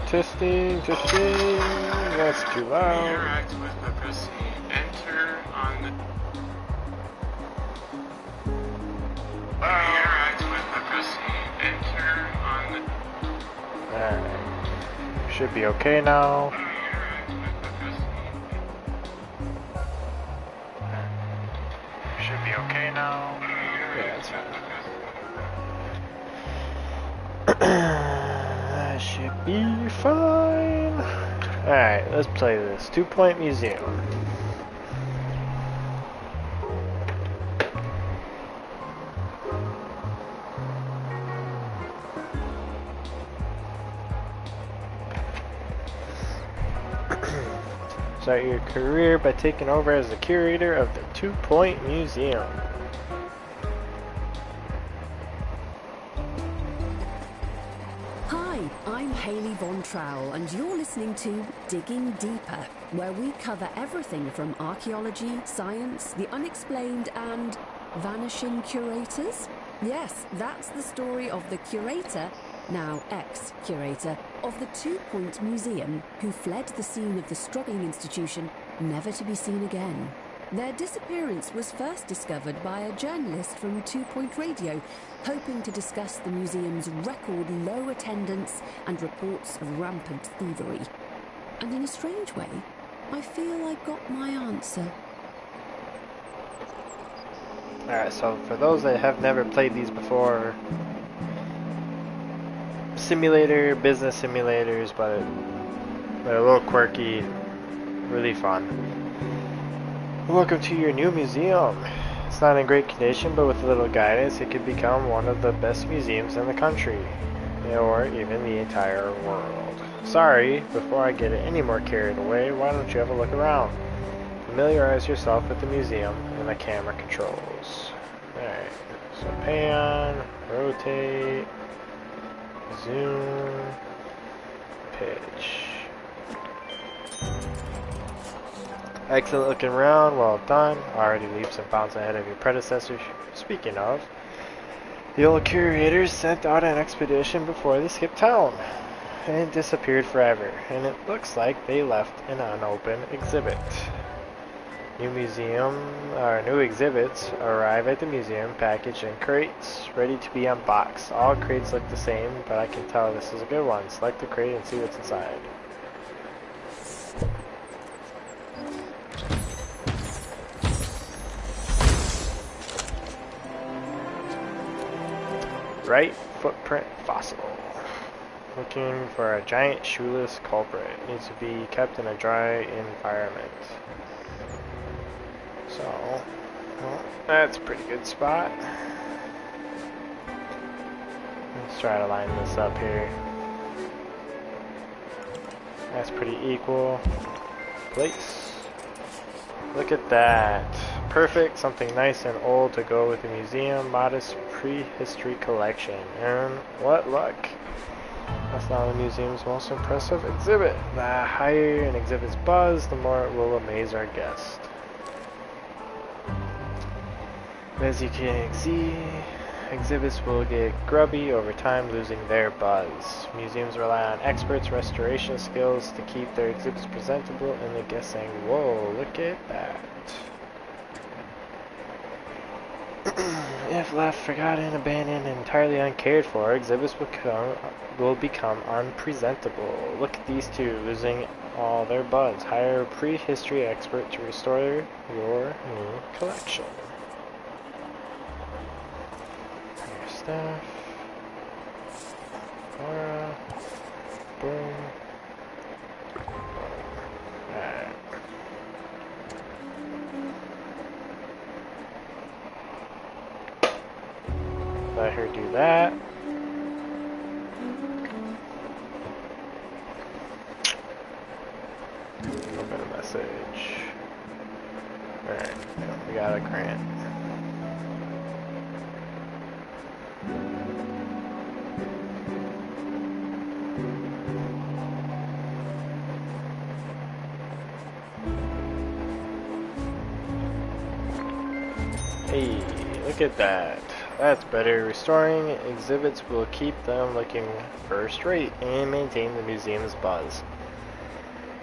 Testing, testing. That's too loud. Interact with by pressing enter on the. Interact with by pressing enter on the. Alright. Should be okay now. Should be okay now. Yeah, that's fine. That should be fine. Alright, let's play this. 2 Point Museum. Start your career by taking over as the curator of the 2 Point Museum. Hi, I'm Hayley Von Trowell, and you're listening to Digging Deeper, where we cover everything from archaeology, science, the unexplained, and vanishing curators. Yes, that's the story of the curator, now ex-curator, of the 2 Point Museum, who fled the scene of the struggling institution, never to be seen again. Their disappearance was first discovered by a journalist from 2 Point Radio, hoping to discuss the museum's record low attendance and reports of rampant thievery. And in a strange way, I feel I got my answer. Alright, so for those that have never played these before, simulator, business simulators, but they're a little quirky, really fun. Welcome to your new museum. It's not in great condition, but with a little guidance, it could become one of the best museums in the country, or even the entire world. Sorry, before I get any more carried away, why don't you have a look around? Familiarize yourself with the museum and the camera controls. Alright, so pan, rotate, zoom, pitch. Excellent looking around, well done. Already leaps and bounds ahead of your predecessors. Speaking of, the old curators sent out an expedition before they skipped town and disappeared forever, and it looks like they left an unopened exhibit. New exhibits arrive at the museum packaged in crates, ready to be unboxed. All crates look the same, but I can tell this is a good one. Select the crate and see what's inside. Right footprint fossil. Looking for a giant shoeless culprit. Needs to be kept in a dry environment. So, well, that's a pretty good spot. Let's try to line this up here. That's pretty equal. Place. Look at that. Perfect, something nice and old to go with the museum. Modest prehistory collection. And what luck. That's now the museum's most impressive exhibit. The higher an exhibit's buzz, the more it will amaze our guest. As you can see, exhibits will get grubby over time, losing their buzz. Museums rely on experts' restoration skills to keep their exhibits presentable, and the guests saying, "Whoa, look at that." If left forgotten, abandoned, and entirely uncared for, exhibits will become unpresentable. Look at these two, losing all their buzz. Hire a prehistory expert to restore your new collection. Your stuff. Aura. Boom. Alright. Let her do that. Open a message. Alright, we got a grant. Hey, look at that. That's better. Restoring exhibits will keep them looking first rate and maintain the museum's buzz.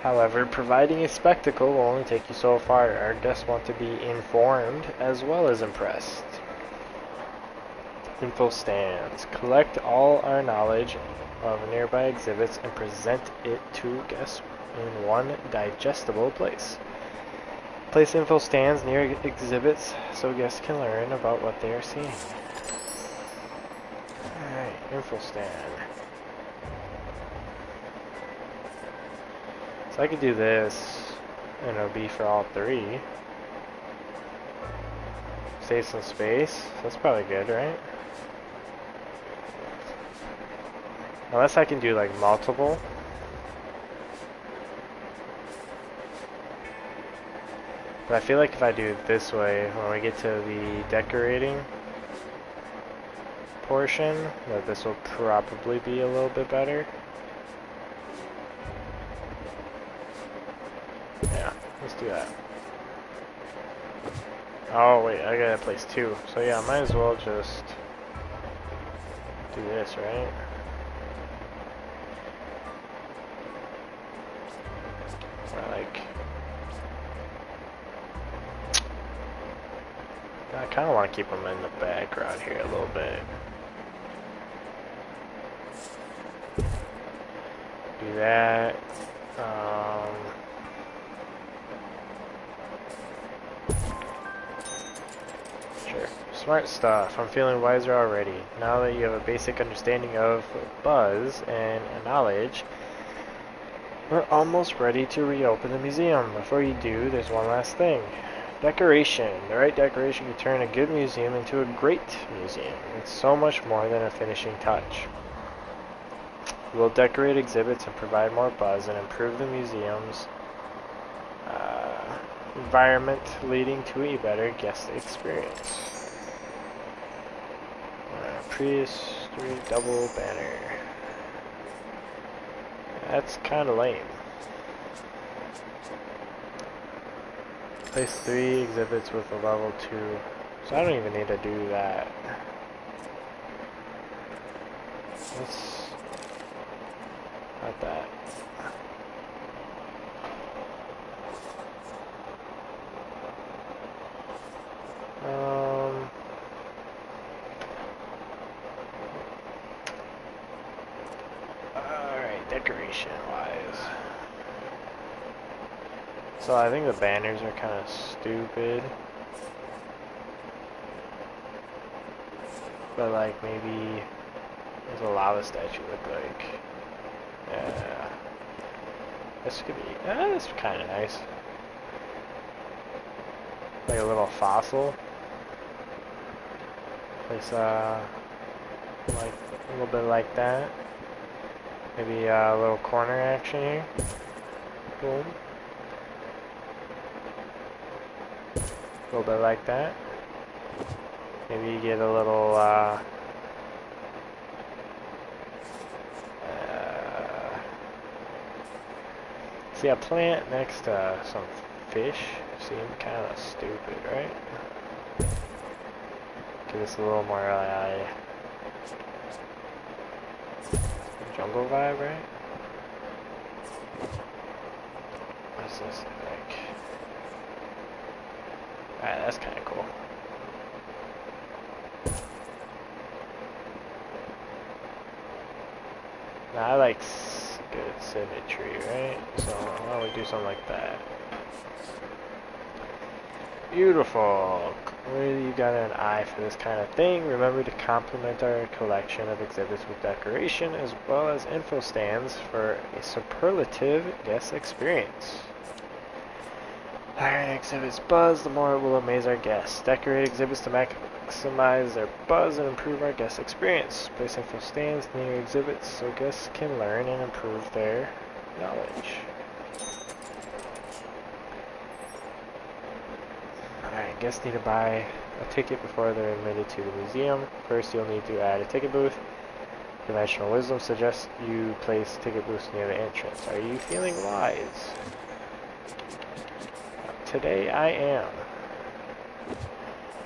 However, providing a spectacle will only take you so far. Our guests want to be informed as well as impressed. Info stands. Collect all our knowledge of nearby exhibits and present it to guests in one digestible place. Place info stands near exhibits so guests can learn about what they are seeing. Alright, info stand. So I could do this, and it'll be for all three. Save some space. That's probably good, right? Unless I can do like multiple. But I feel like if I do it this way, when we get to the decorating portion, that this will probably be a little bit better. Yeah, let's do that. Oh wait, I gotta place two. So yeah, might as well just do this, right? Or like, I kind of want to keep them in the background here a little bit. Do that. Sure. Smart stuff. I'm feeling wiser already. Now that you have a basic understanding of buzz and knowledge, we're almost ready to reopen the museum. Before you do, there's one last thing. Decoration. The right decoration can turn a good museum into a great museum. It's so much more than a finishing touch. We'll decorate exhibits and provide more buzz and improve the museum's environment, leading to a better guest experience. Prehistory double banner. That's kind of lame. Place 3 exhibits with a level 2. So I don't even need to do that. Let's not that. Alright, decoration wise. So I think the banners are kind of stupid. But like maybe, what's a lava statue look like? Yeah. This could be, this is kind of nice. Like a little fossil. Place, like a little bit like that. Maybe a little corner action here. Boom. A little bit like that. Maybe you get a little, see a plant next to some fish seemed kind of stupid, right? Give this a little more jungle vibe, right? What's this like? Alright, that's kind of cool. Now I like good symmetry, right? So why don't we do something like that? Beautiful. Really, you got an eye for this kind of thing. Remember to complement our collection of exhibits with decoration as well as info stands for a superlative guest experience. The higher an exhibit's buzz, the more it will amaze our guests. Decorate exhibits to maximize their buzz and improve our guest experience. Place info stands near exhibits so guests can learn and improve their knowledge. Alright, guests need to buy a ticket before they're admitted to the museum. First, you'll need to add a ticket booth. Conventional wisdom suggests you place ticket booths near the entrance. Are you feeling wise? Today I am.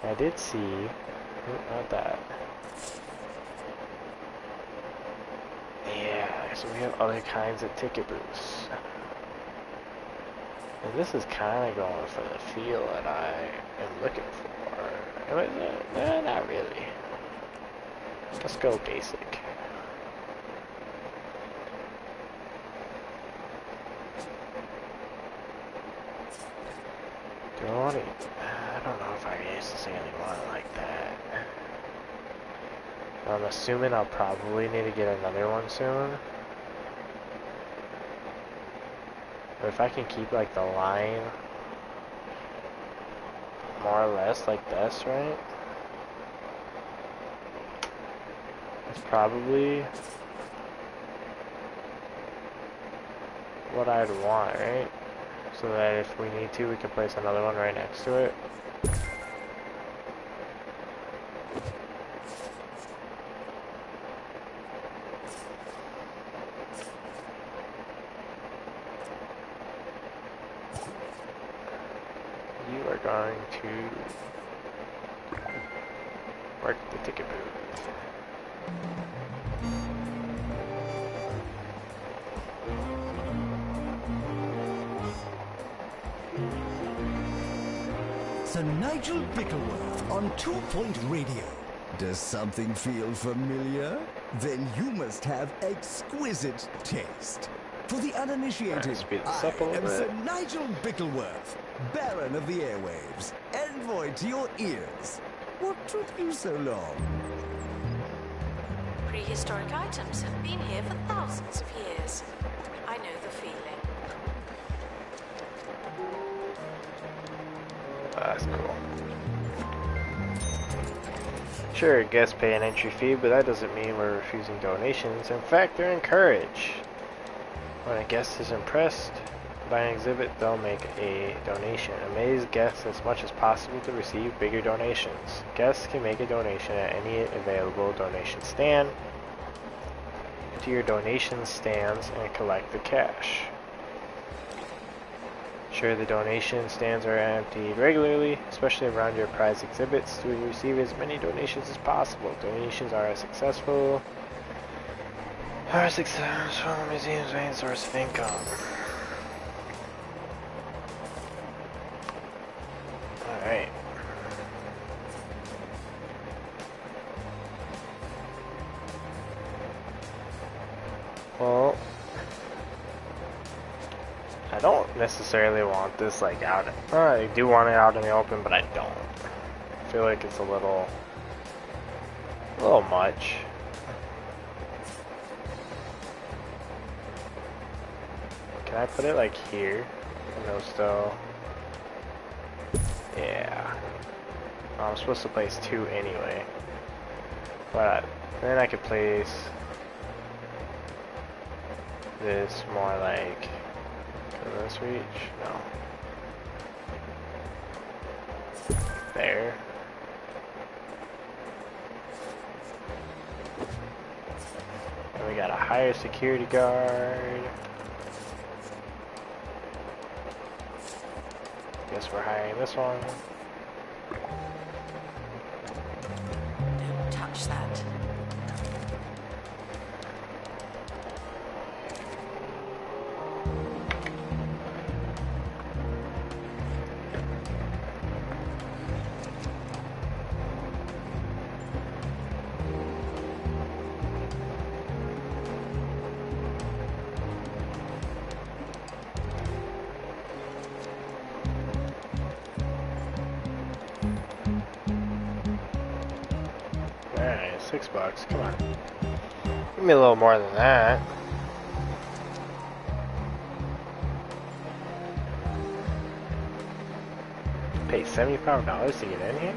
I did see Not that. Yeah, so we have other kinds of ticket booths. And this is kind of going for the feel that I am looking for. Not really. Let's go basic. I don't know if I necessarily want it like that. I'm assuming I'll probably need to get another one soon. But if I can keep like the line more or less like this, right? That's probably what I'd want, right? So that if we need to, we can place another one right next to it. You are going to work the ticket booth. Sir Nigel Bickleworth on 2 Point Radio. Does something feel familiar? Then you must have exquisite taste. For the uninitiated, Speed this I up a little am bit. Sir Nigel Bickleworth, Baron of the Airwaves, envoy to your ears. What took you so long? Prehistoric items have been here for thousands of years. I know the feeling. That's cool. Sure, guests pay an entry fee, but that doesn't mean we're refusing donations. In fact, they're encouraged. When a guest is impressed by an exhibit, they'll make a donation. Amaze guests as much as possible to receive bigger donations. Guests can make a donation at any available donation stand. To your donation stands and collect the cash. Sure, the donation stands are emptied regularly, especially around your prize exhibits, to receive as many donations as possible. Donations are successful. The museum's main source of income. Alright. Well, I don't necessarily want this like out. I do want it out in the open, but I don't. I feel like it's a little much. Can I put it like here? No, still. Yeah. Oh, I'm supposed to place 2 anyway. But then I could place this more like. Can this reach? No. There. And we got a higher security guard. Guess we're hiring this one. Don't touch that. Alright, $6. Come on. Give me a little more than that. Pay $75 to get in here?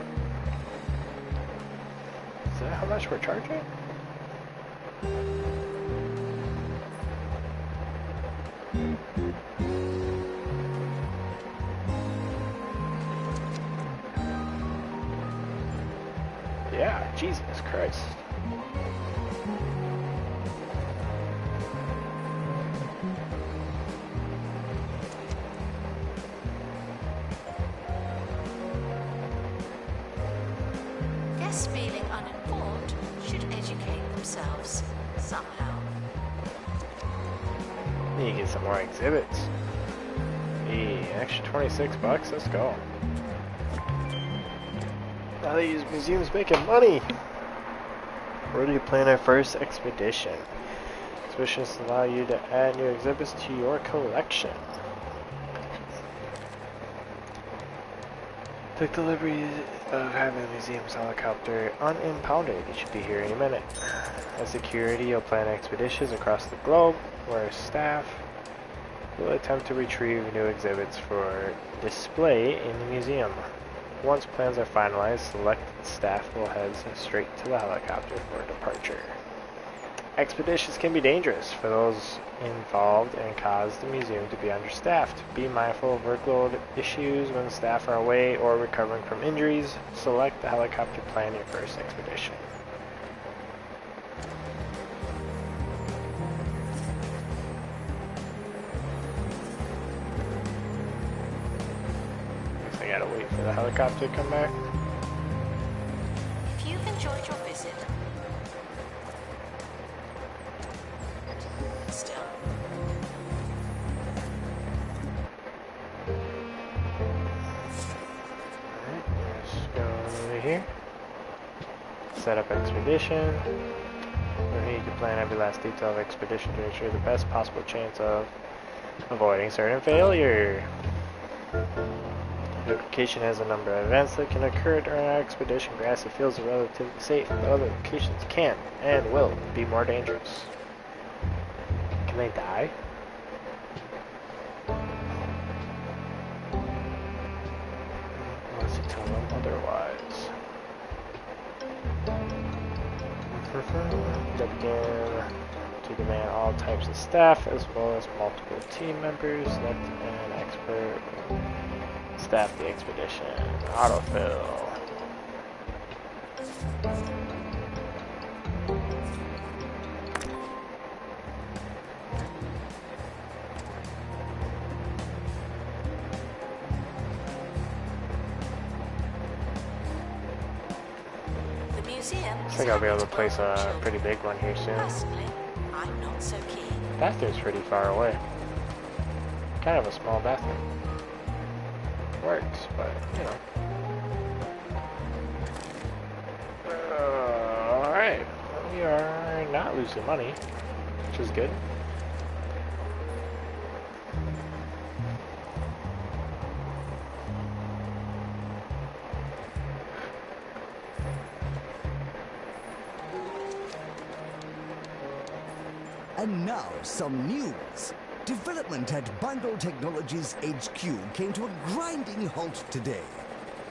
Is that how much we're charging? Yeah, Jesus Christ. Guests being themselves. Somehow. Need to get some more exhibits. Hey, extra 26 bucks, let's go. Now these museums making money. Where do you plan our first expedition? Exhibitions allow you to add new exhibits to your collection. Took the liberty of having the museum's helicopter unimpounded. It should be here any minute. As security, you'll plan expeditions across the globe where staff will attempt to retrieve new exhibits for display in the museum. Once plans are finalized, selected staff will head straight to the helicopter for departure. Expeditions can be dangerous for those involved and cause the museum to be understaffed. Be mindful of workload issues when staff are away or recovering from injuries. Select the helicopter to plan your first expedition. Guess I gotta wait for the helicopter to come back. If you've enjoyed your visit, still. Alright, let's go over here. Set up expedition. Where you can plan every last detail of expedition to ensure the best possible chance of avoiding certain failure. The location has a number of events that can occur during our expedition. Grassy fields are relatively safe, but other locations can and will be more dangerous. Can they die? Unless you tell them otherwise. They begin to demand all types of staff as well as multiple team members. Select an expert. Staff the expedition. Autofill. The museum. I think I'll be able to place a pretty big one here soon. Personally, I'm not so keen. Bathroom's pretty far away. Kind of a small bathroom. Works, but you know. Alright, we are not losing money, which is good. And now, some news. Development at Bundle Technologies HQ came to a grinding halt today.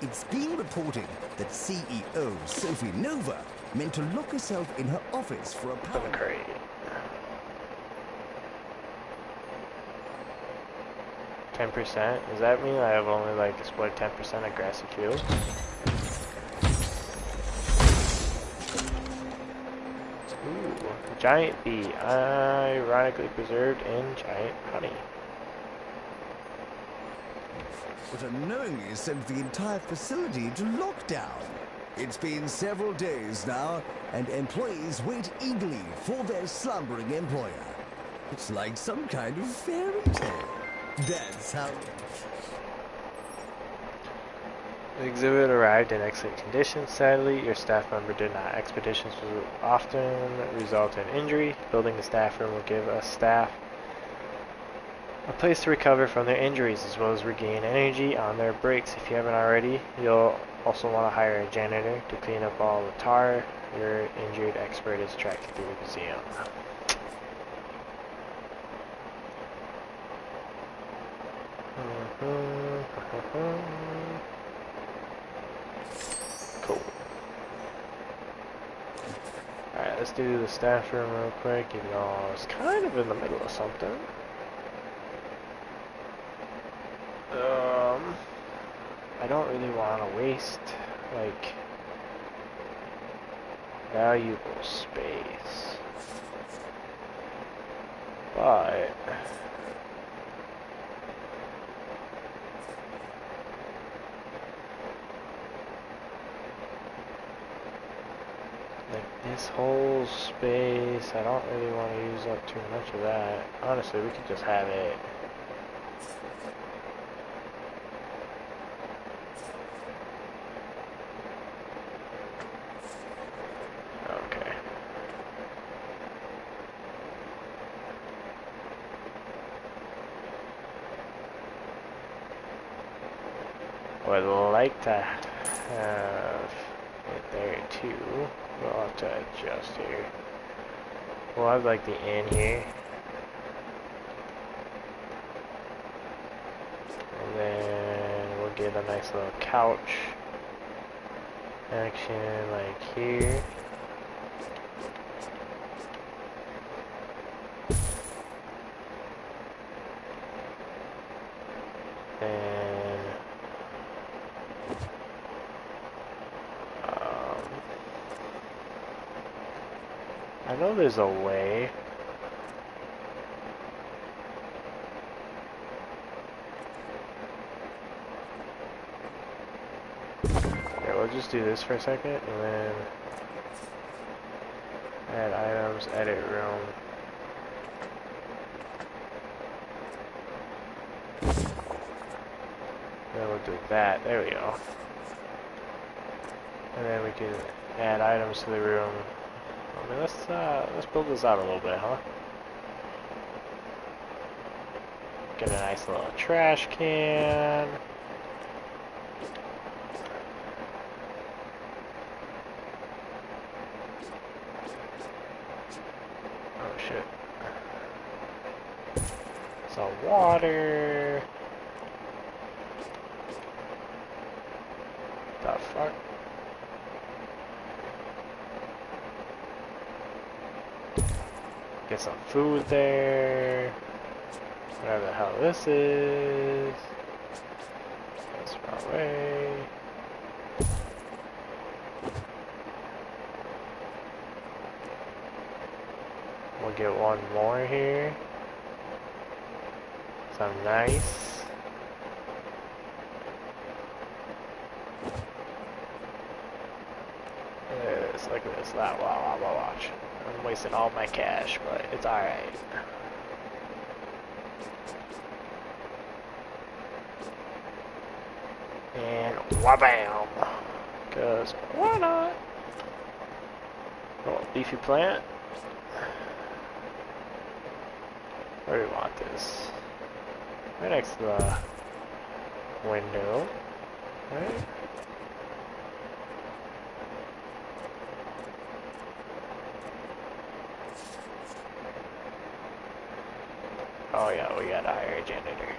It's been reported that CEO Sophie Nova meant to lock herself in her office for a Open power... the crate. 10%? Does that mean I have only like explored 10% of grassy field? Ooh, giant bee, ironically preserved in giant honey. But unknowingly sent the entire facility to lockdown. It's been several days now, and employees wait eagerly for their slumbering employer. It's like some kind of fairy tale. That's how... The exhibit arrived in excellent condition. Sadly, your staff member did not. Expeditions will often result in injury. Building a staff room will give us staff a place to recover from their injuries as well as regain energy on their breaks. If you haven't already, you'll also want to hire a janitor to clean up all the tar. Your injured expert is tracked to the museum. Cool. Alright, let's do the staff room real quick, even though I was kind of in the middle of something. I don't really want to waste, like, valuable space. But like This whole space, I don't really want to use up too much of that. Honestly, we could just have it. Okay. Would like to have it there too. We'll have to adjust here. We'll have like the inn here. And then we'll get a nice little couch action like here. And I know there's a way. Yeah, we'll just do this for a second and then add items, edit room. Then we'll do that. There we go. And then we can add items to the room. I mean, let's build this out a little bit, huh? Get a nice little trash can. Oh shit. Some water. The fuck? Get some food there. Whatever the hell this is. That's my way. We'll get one more here. Some nice. Look at this. Wow, watch. I'm wasting all my cash, but it's alright. And wabam! Because why not? Oh, leafy plant. Where do we want this? Right next to the window. Right? Oh yeah, we gotta hire a janitor.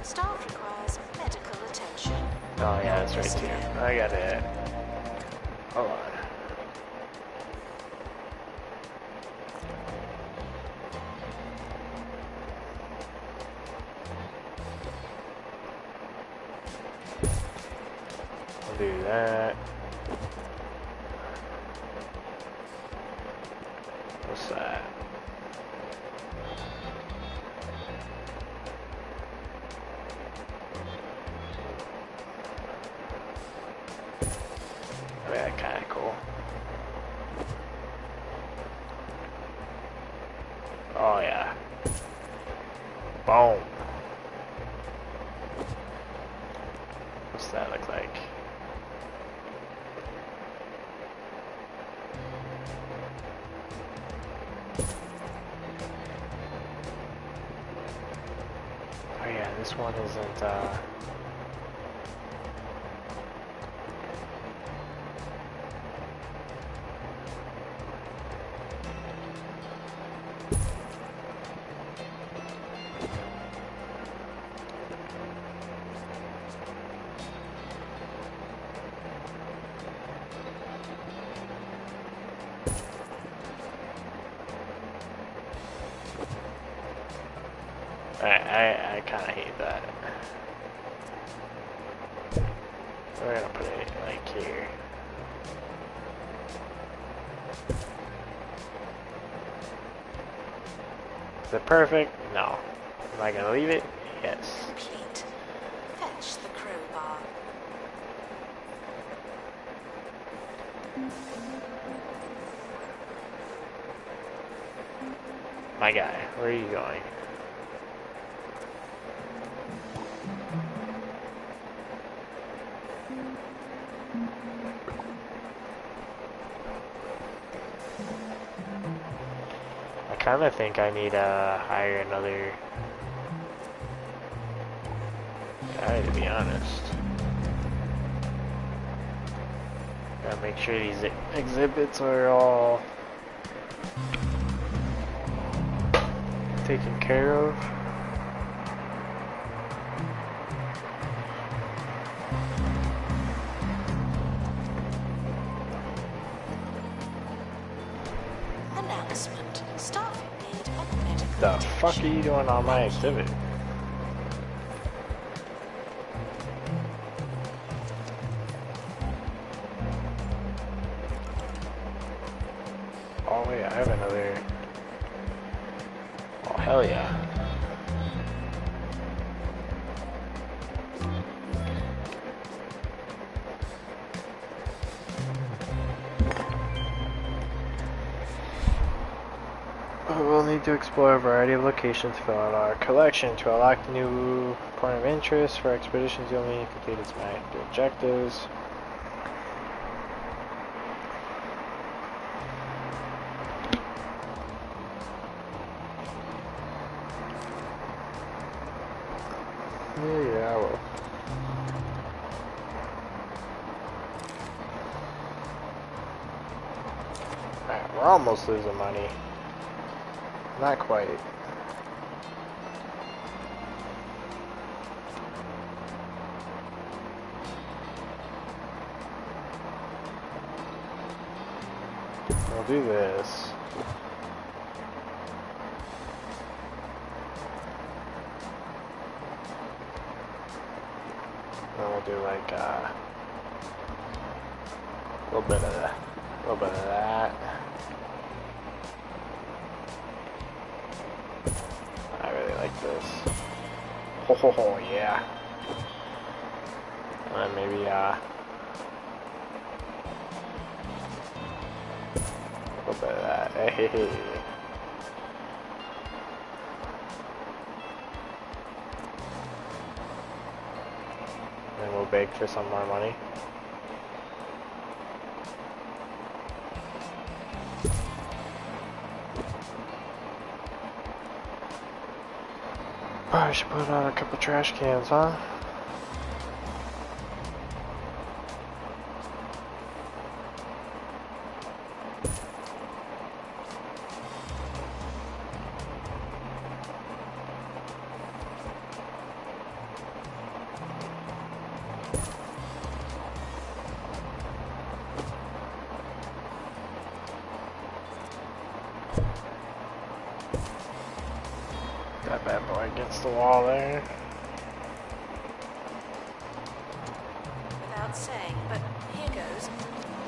Staff requires medical attention. Oh yeah, that's right too. I got it. Hold on. I'll do that. What's that? Yeah, kinda cool. Oh yeah. Boom. What's that look like? Oh yeah, this one isn't I kind of hate that. We're gonna put it like here. Is it perfect? No. Am I gonna leave it? Yes. Complete. Fetch the crowbar. My guy, where are you going? I kind of think I need to hire another guy, to be honest. Gotta make sure these exhibits are all taken care of. Announcement. Staff in need of medical The attention. fuck are you doing on my exhibit? Oh wait, I have another. Oh hell yeah. We'll need to explore a variety of locations to fill out our collection. To unlock the new point of interest for expeditions, you'll need to complete its objectives. Yeah, well. Alright, we're almost losing money. Not quite. We'll do this. Then we'll do like a little bit of that. A little bit of that. I really like this. Ho ho ho, yeah. And then maybe a little bit of that. Hey. Then we'll beg for some more money. Probably should put on a couple trash cans, huh? That bad boy against the wall there. Without saying, but here goes.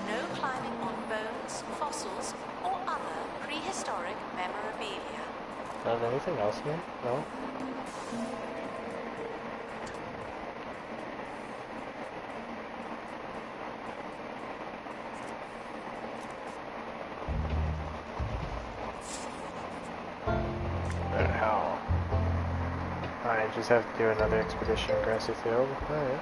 No climbing on bones, fossils, or other prehistoric memorabilia. Is there anything else here? No? What the hell? Alright, just have to do another expedition in Grassy Field. Alright.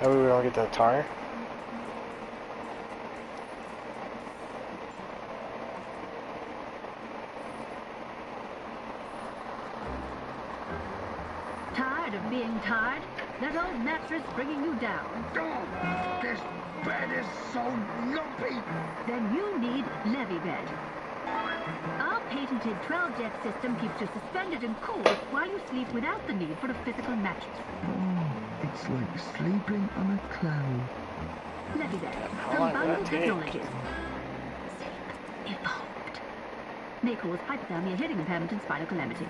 Maybe we don't get the tar. Tired of being tired? That old mattress bringing you down. Oh, this bed is so lumpy. Then you need Levybed. Our patented 12-jet system keeps you suspended and cool while you sleep without the need for a physical mattress. Oh, it's like sleeping on a cloud. Levybed How from long will Bundle that take? Technologies. evolved. May cause hypothermia, hearing impairment, and spinal calamity.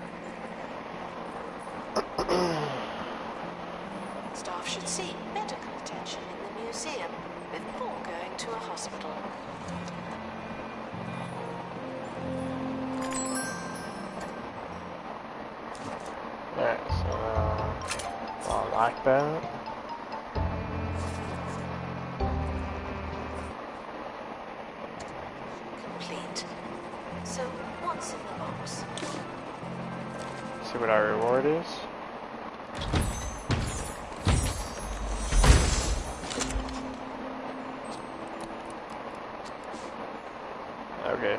Staff should seek medical attention in the museum before going to a hospital. Alright, so I'll lock that. Complete. So, what's in the box? See what our reward is. Okay.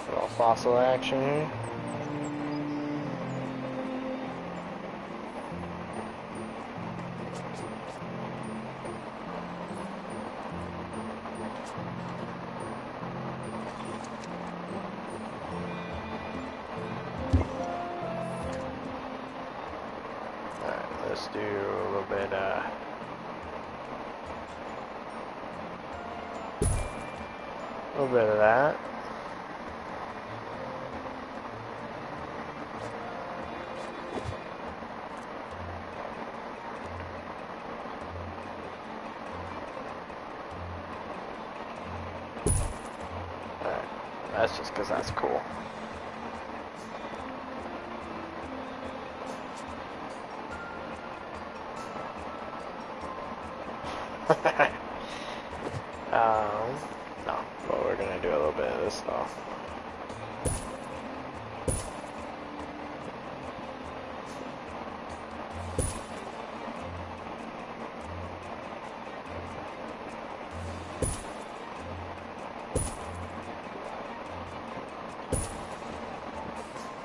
Little fossil action here. Alright, let's do a little bit of that. Alright, that's just because that's cool. No, but we're gonna do a little bit of this though.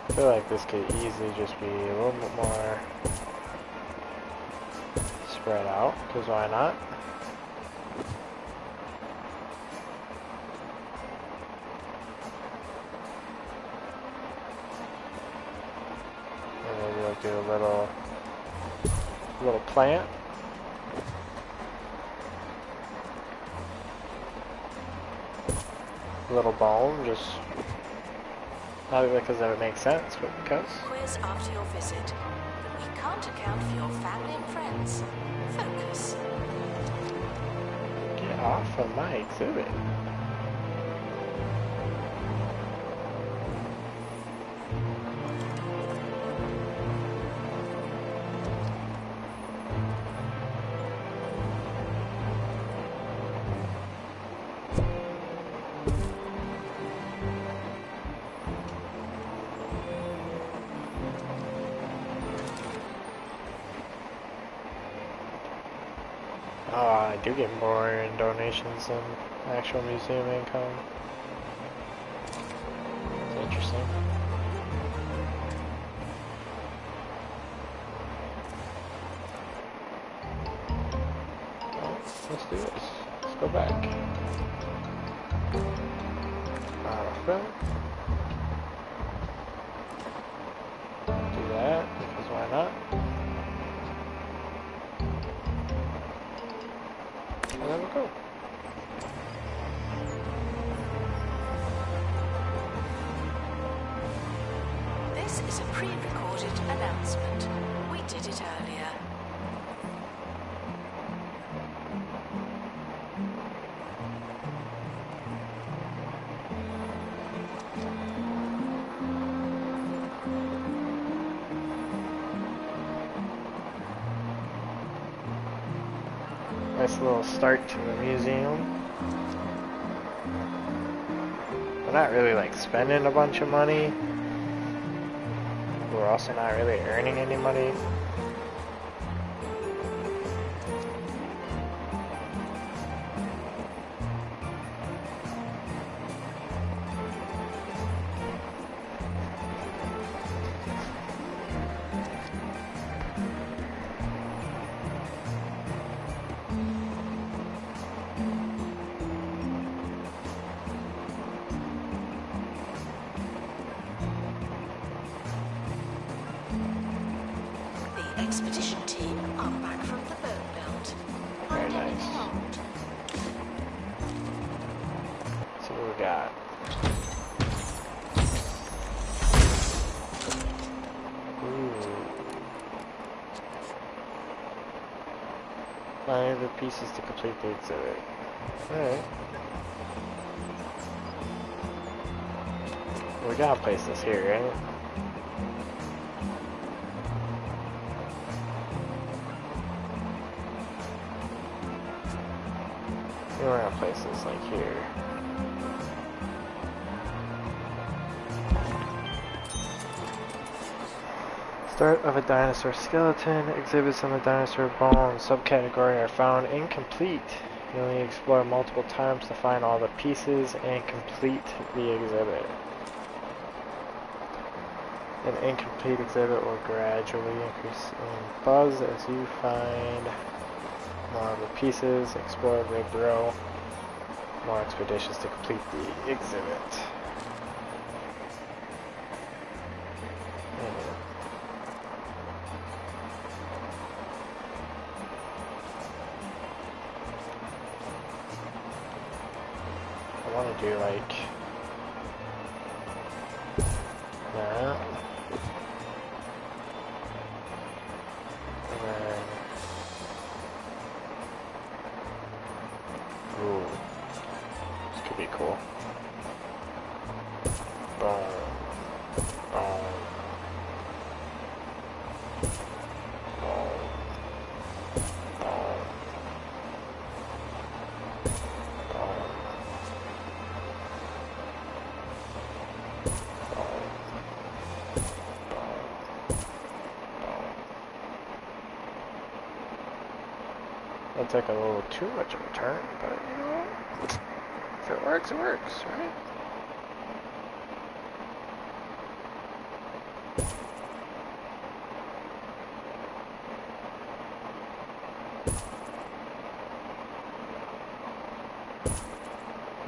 I feel like this could easily just be a little bit more spread out, because why not? And maybe we'll do a little plant. A little bone, just not because that would make sense, but because. Quiz after your visit. We can't account for your family and friends. Focus. Get off of my exhibit. I do get more in donations than actual museum income. It's interesting. Well, let's do this. Let's go back. Film. Do that, because why not? And then we'll go. This is a pre-recorded announcement. We did it earlier. Nice little start to the museum. We're not really like spending a bunch of money. We're also not really earning any money. pieces to complete the exhibit. Alright. We gotta place this here, right? We're gonna place this like here. Start of a dinosaur skeleton. Exhibits on the dinosaur bone subcategory are found incomplete. You only explore multiple times to find all the pieces and complete the exhibit. An incomplete exhibit will gradually increase in buzz as you find more of the pieces. Explore the grow more expeditions to complete the exhibit. I want to do like that. And then, ooh, this could be cool. Boom, boom, boom, boom, boom. That took a little too much of a turn, but you know, if it works, right?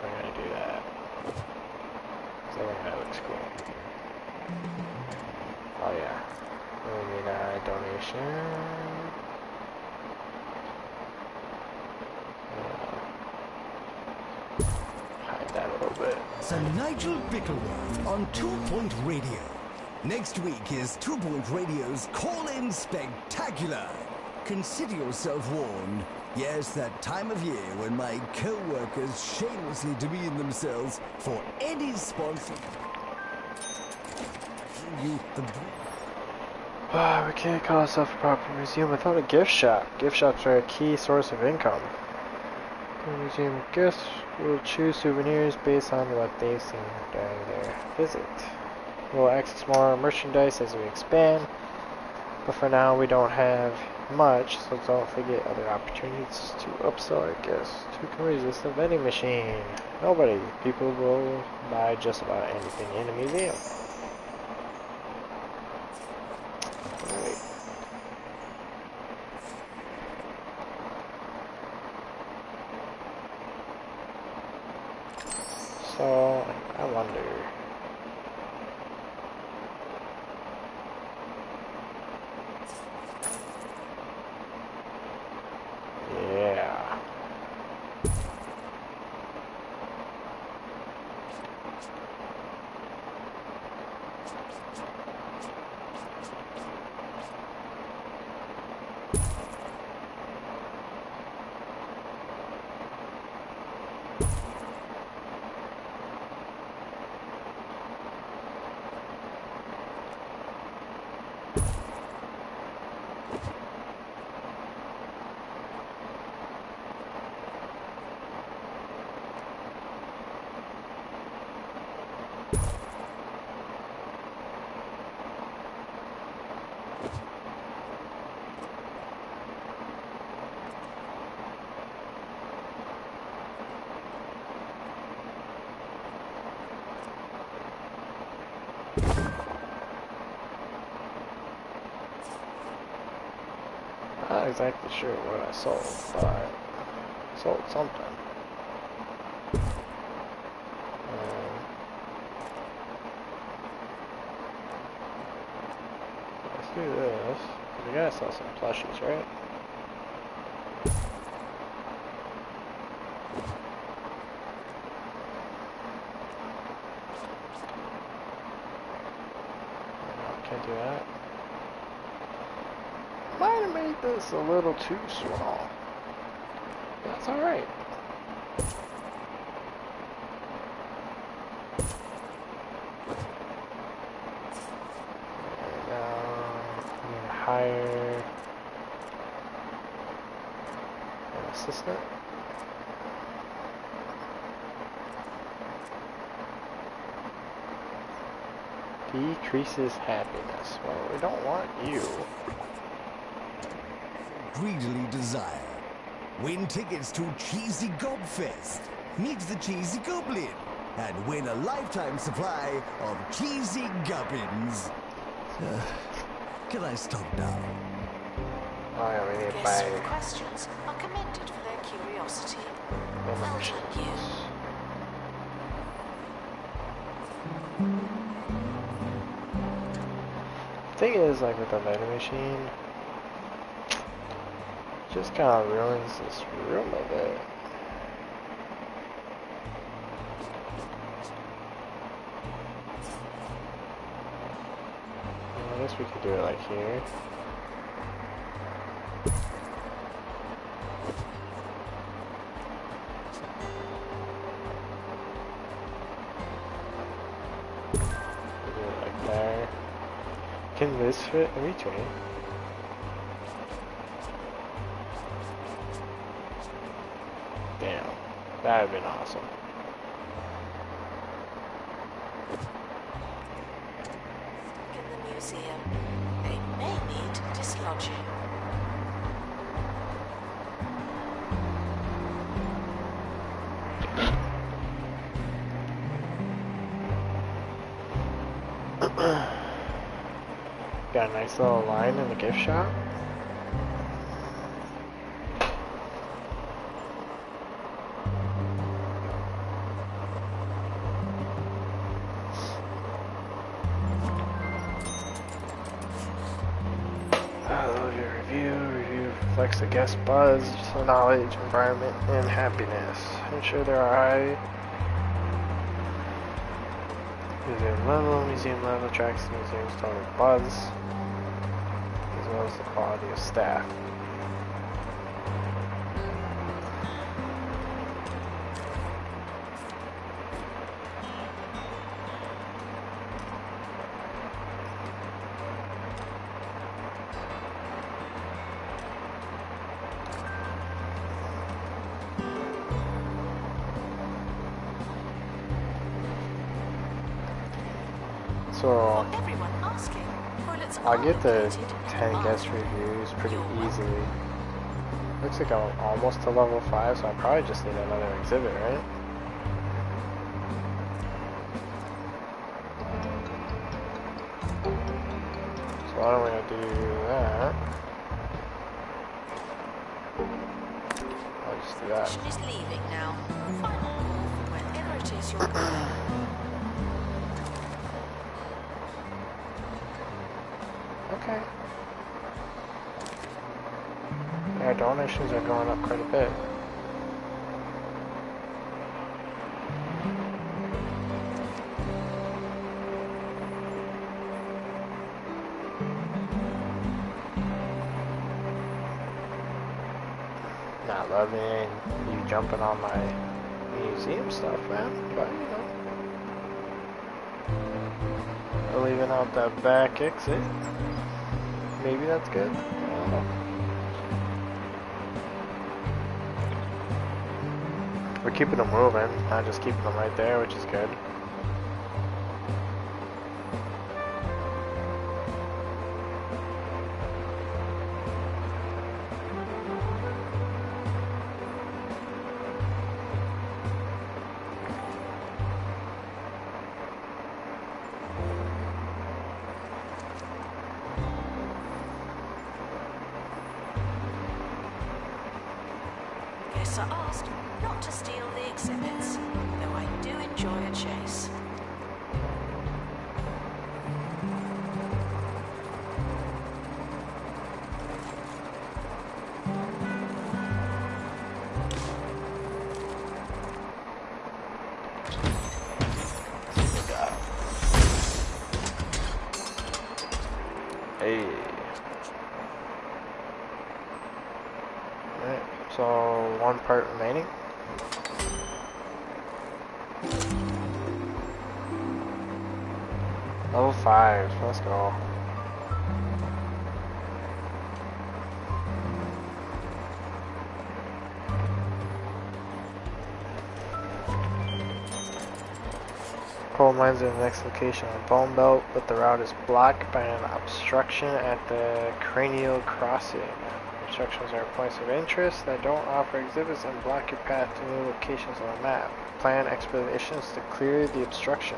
We're gonna do that. So I think that looks cool. Oh yeah. We need a donation. That a little bit. Sir Nigel Bickleworth on 2 Point Radio. Next week is 2 Point Radio's Call-In Spectacular. Consider yourself warned. Yes, that time of year when my co-workers shamelessly demean themselves for any sponsor. You the We can't call ourselves a proper museum without a gift shop. Gift shops are a key source of income. The museum guests will choose souvenirs based on what they've seen during their visit. We'll access more merchandise as we expand, but for now we don't have much, so don't forget other opportunities to upsell our guests. Who can resist a vending machine? Nobody. People will buy just about anything in a museum. Alright. So, I wonder. Yeah. Not exactly sure what I sold, but I sold something. Let's do this. We gotta sell some plushies, right? No, can't do that. Might have made this a little too small. alright. Hire an assistant. Decreases happiness. Well, we don't want you. Greedily desire. Win tickets to Cheesy Gobfest. Meet the Cheesy Goblin and win a lifetime supply of Cheesy Gubbins. Can I stop now? Oh yeah, we need to Guests buy with questions are commended for their curiosity. Well memberships. done, you. Thing is, like with the vending machine, just kind of ruins this room a bit. I guess we could do it like here. Do it like there. Can this fit in between? Damn, that would have been awesome. In the museum, they may need dislodging. Got a nice little line in the gift shop. I love your review. Review reflects the guest buzz, knowledge, environment, and happiness. Ensure there are high museum level tracks the museum's total buzz, as well as the quality of staff. So Everyone asking, toilets I'll are get the located in 10 the guest bathroom. reviews pretty You're welcome. easily. Looks like I'm almost to level 5, so I probably just need another exhibit, right? So why don't we do that? I'll just do that. Station is leaving now. Final call for wherever it is you're going. Okay. Our donations are going up quite a bit. Not loving you jumping on my museum stuff, man, but you know. Leaving out that back exit. Maybe that's good. I don't know. We're keeping them moving, not just keeping them right there, which is good. Guests are asked not to steal the exhibits, though I do enjoy a chase. Hey. Alright, so one part remaining. Level 5, let's go. Coal mines are the next location on the Bone Belt, but the route is blocked by an obstruction at the Cranial Crossing. Obstructions are points of interest that don't offer exhibits and block your path to new locations on the map. Plan expeditions to clear the obstruction.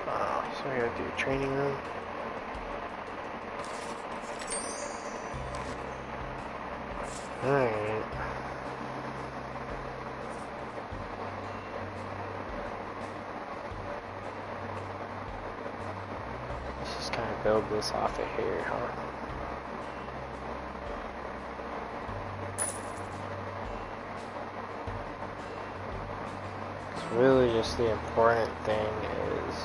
So we gotta do a training room. Alright. Let's just kind of build this off of here, huh? It's really just the important thing is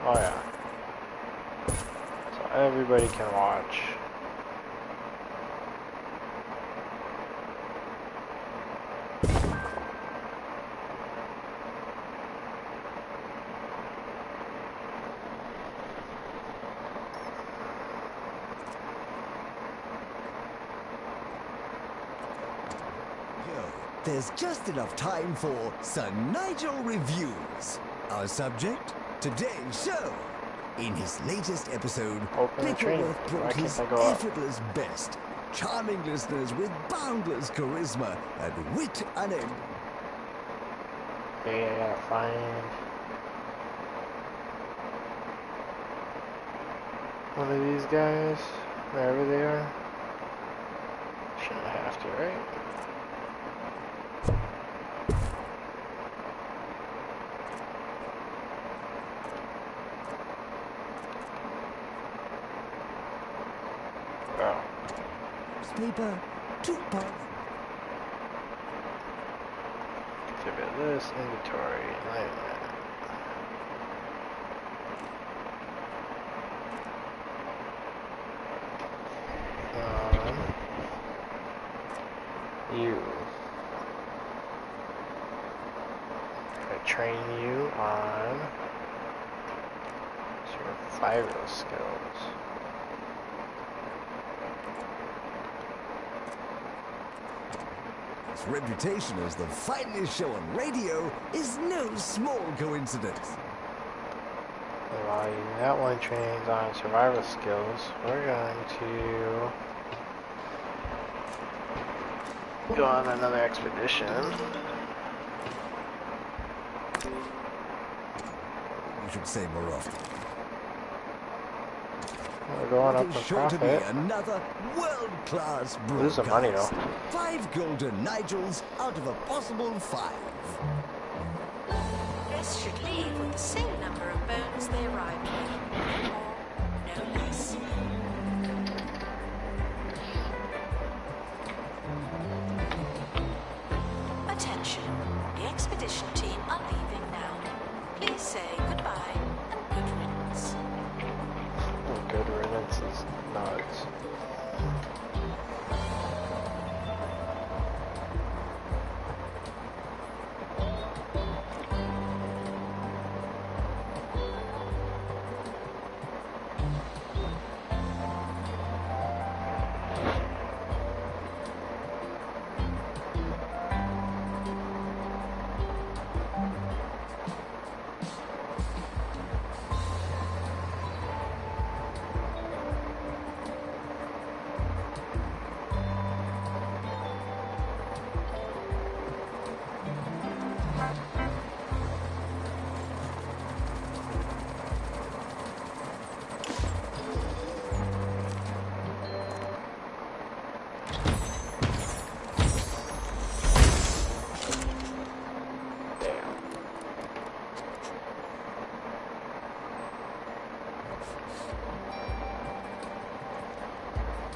oh yeah. So everybody can watch. There's just enough time for Sir Nigel Reviews. Our subject, today's show. In his latest episode, Open the train. Bickleworth Why brought can't his I go up? effortless best, charming listeners with boundless charisma and wit unending. Okay, I gotta find one of these guys, wherever they are. Shouldn't have to, right? Oh. Paper, 2 pounds. Exhibit list, inventory, enlightenment. You. I train you on survival skills. His reputation as the finest show on radio is no small coincidence. While that one trains on survival skills, we're going to go on another expedition. You should say more often. We're going up It in is sure to be profit. another world-class broadcast. Lose some money though. 5 golden Nigels out of a possible 5. This should leave with the same number of bones they arrived with. No more, no less. Attention. The expedition team are leaving now. Please say goodbye and good riddance. Good riddance is nuts.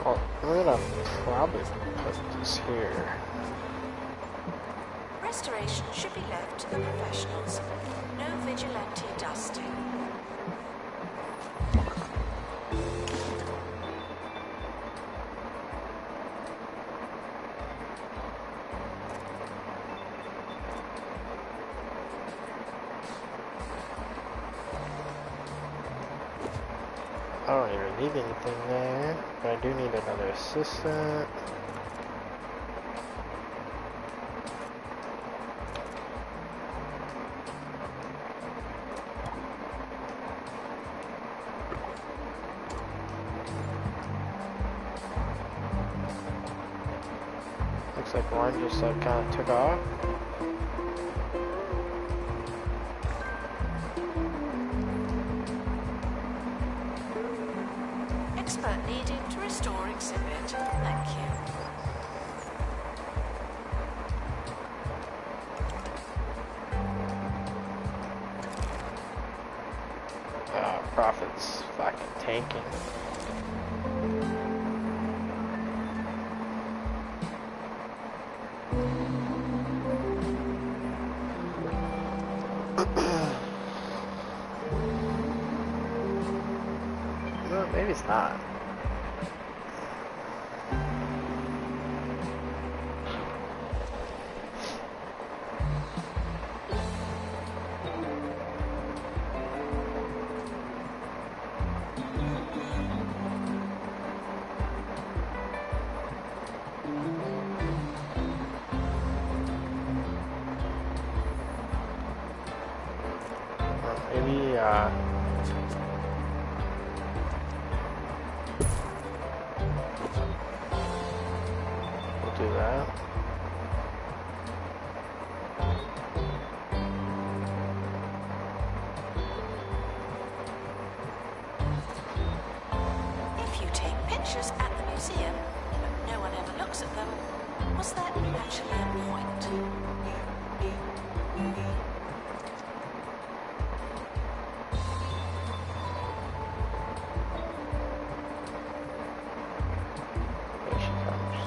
Oh, I'm gonna probably put this here. Restoration should be left to the professionals. No vigilante dusting. I don't even need anything there, but I do need another assistant. Looks like one just like kind of took off. Expert needed to restore exhibit. Thank you. Profit's fucking tanking. No, maybe it's not. Maybe, we'll do that. If you take pictures at the museum, but no one ever looks at them, was there actually a point? There she comes.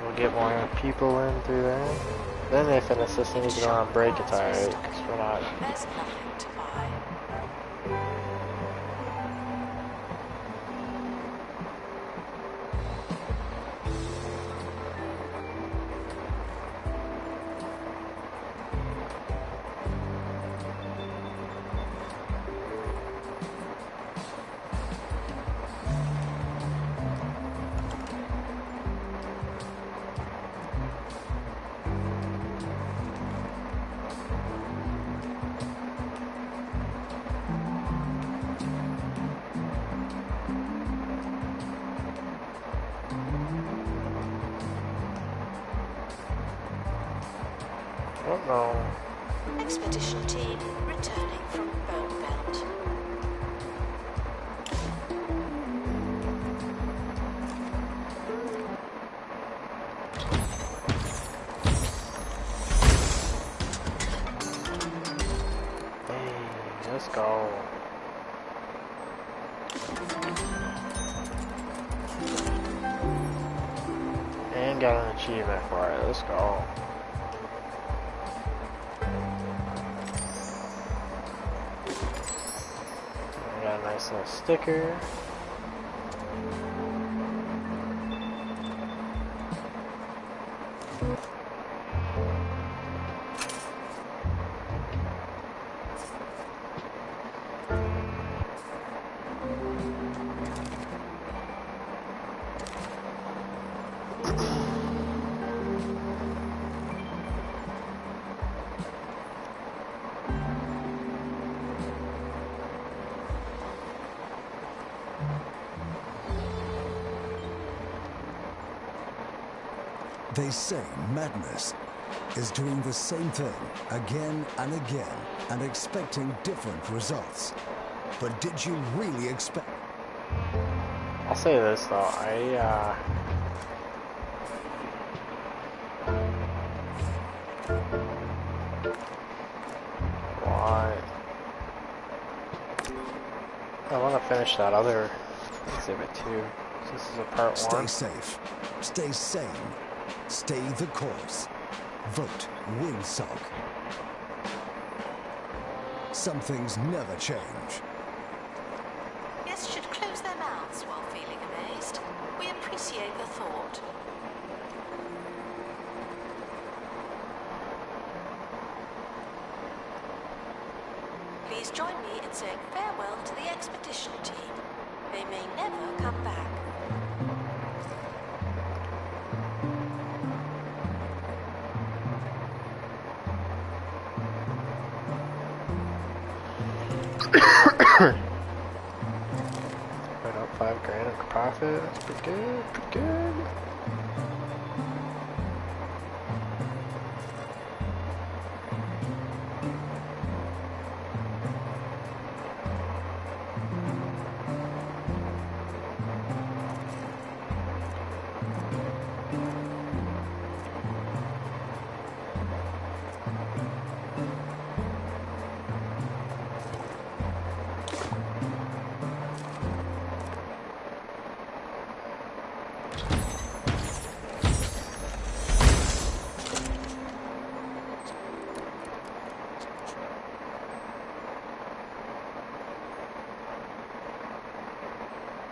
We'll get more people in through there. Then if an assistant needs to go on break, it's alright, because we're not. There's nothing to buy. I don't know. Expedition team returning from Bone Belt. Hey, let's go. And got an achievement for it. Let's go. Got a nice little sticker. They say madness is doing the same thing again and again and expecting different results. But did you really expect? I'll say this though, I want to finish that other exhibit too. So this is a part one. Stay safe, stay sane, stay the course. Vote Windsock. Some things never change. Guests should close their mouths while feeling amazed. We appreciate the thought. Please join me in saying farewell to the expedition team. They may never come back. Right up $5,000 in profit. That's pretty good. Pretty good.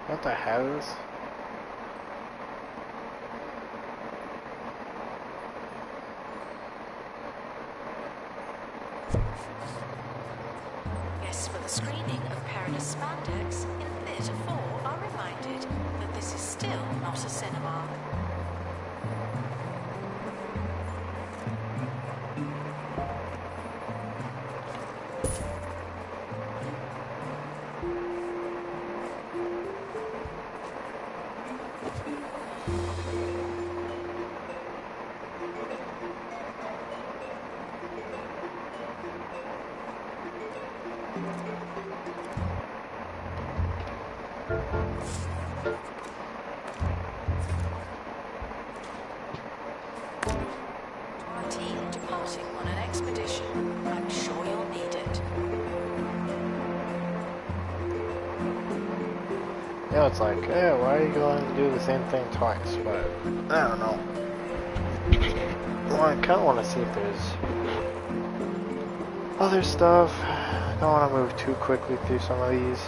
What the hell is this? Guests for the screening of Perilous Spandex in Theatre 4 are reminded that this is still not a cinema. Our team departing on an expedition. I'm sure you'll need it. You know, it's like, yeah, why are you going to do the same thing twice? But, I don't know. Well, I kind of want to see if there's other stuff. I don't want to move too quickly through some of these.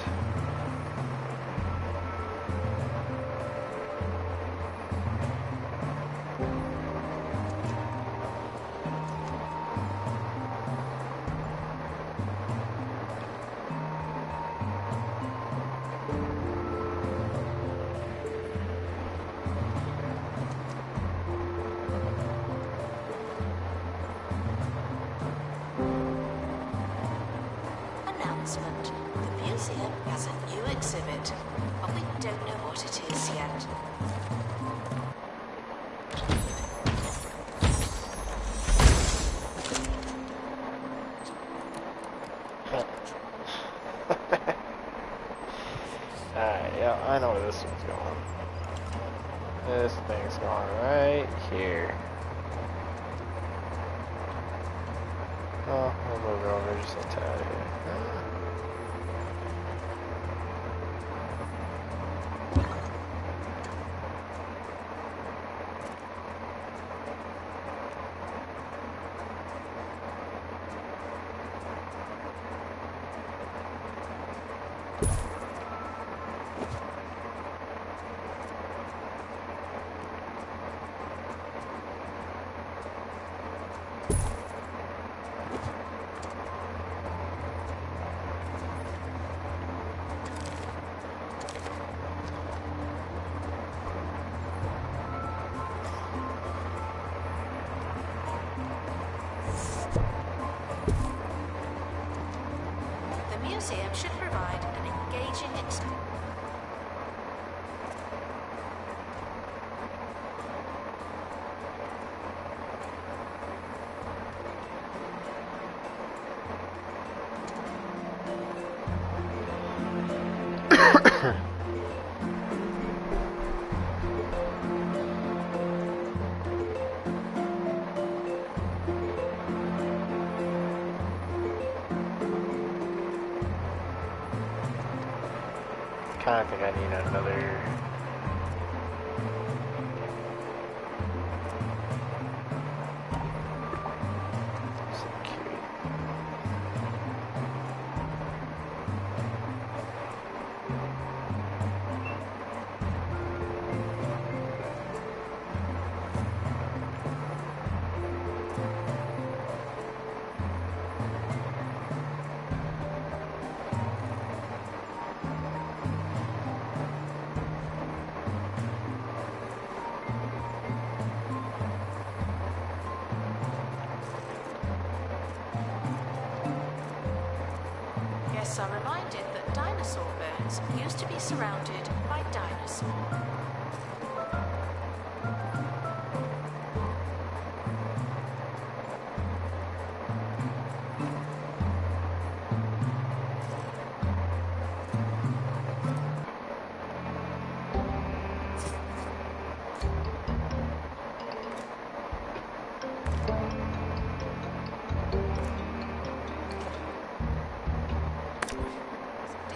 Announcement. The museum has a new exhibit, but we don't know what it is yet. Alright, yeah, I know where this one's going. This thing's going right here. Oh, we'll move it over just a tad here. The museum should provide an engaging experience. kind of think I need another. Guests are reminded that dinosaur bones used to be surrounded by dinosaurs.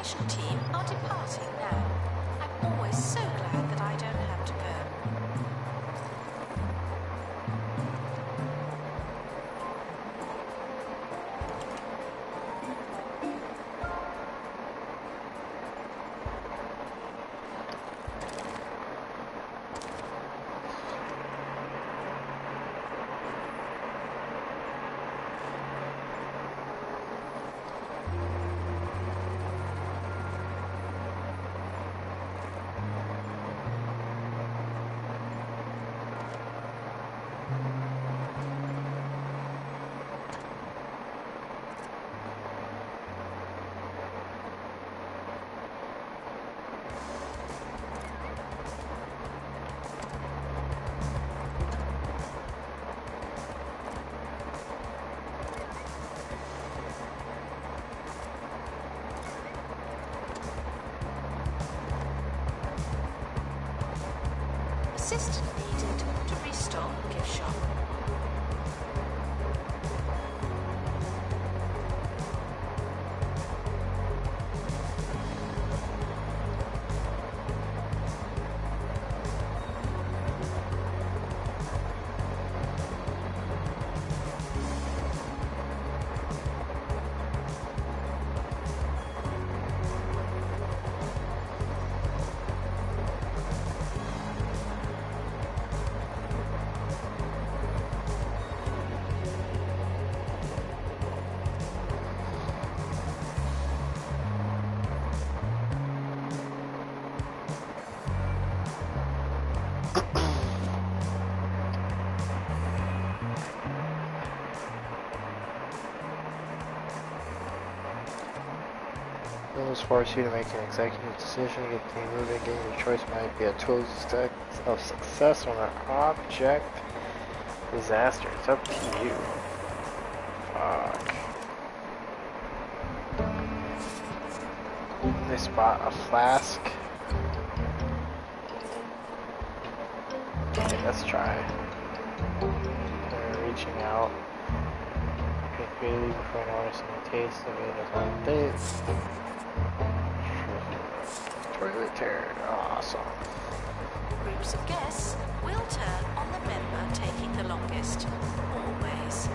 Expedition team are departing now. I'm always so glad that I don't have to go. Assistant needed to restock gift shop. Rules force you to make an executive decision, get the moving, getting your choice might be a tool of success on an object disaster. It's up to you. Fuck. They spot a flask. Okay, let's try. Reaching out. Creatively before noticing the taste of it as on this. Toilet turd. Awesome. Groups of guests will turn on the member taking the longest. Always.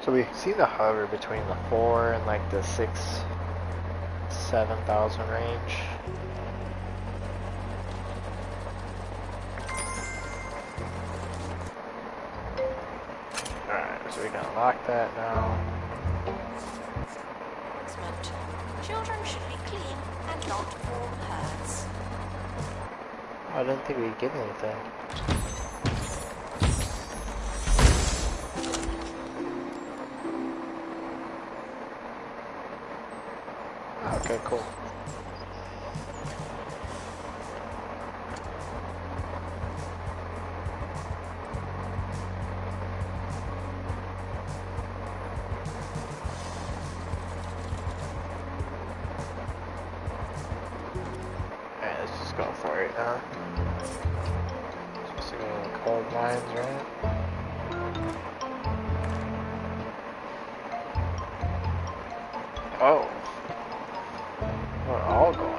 So we see the hover between the 4 and like the 7,000 range. Alright, so we can unlock that now. Announcement. Children should be clean and not form herds. I didn't think we'd get anything. Okay, cool. Alright, let's just go for it, huh? Supposed to go to cold mines, right? Oh. We're all going.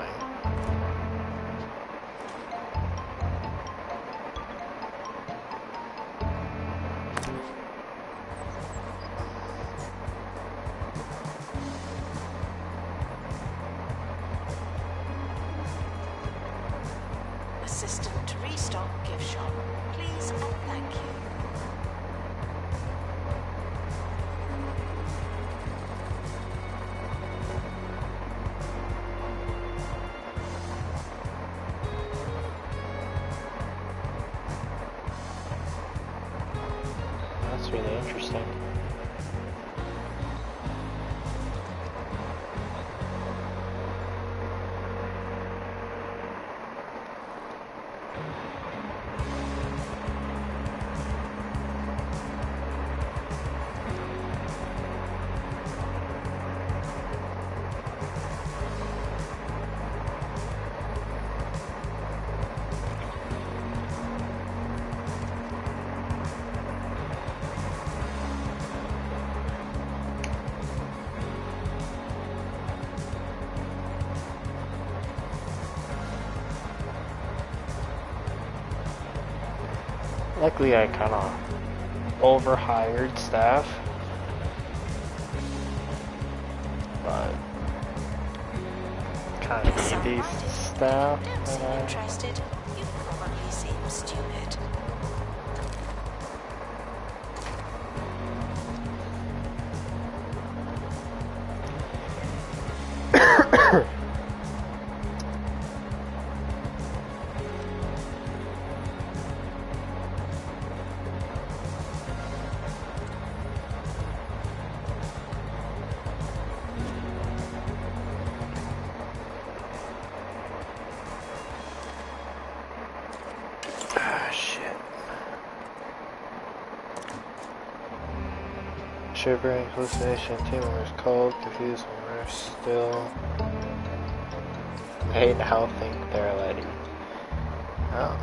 Assistant to restock gift shop. Please and thank you. That's really interesting. Luckily, I kind of overhired staff, but kind of need these staff. Don't seem interested. You probably seem stupid. Ah, shit. Shivering, hallucination, team members cold, confused when we're still. They now think they're lady. Oh.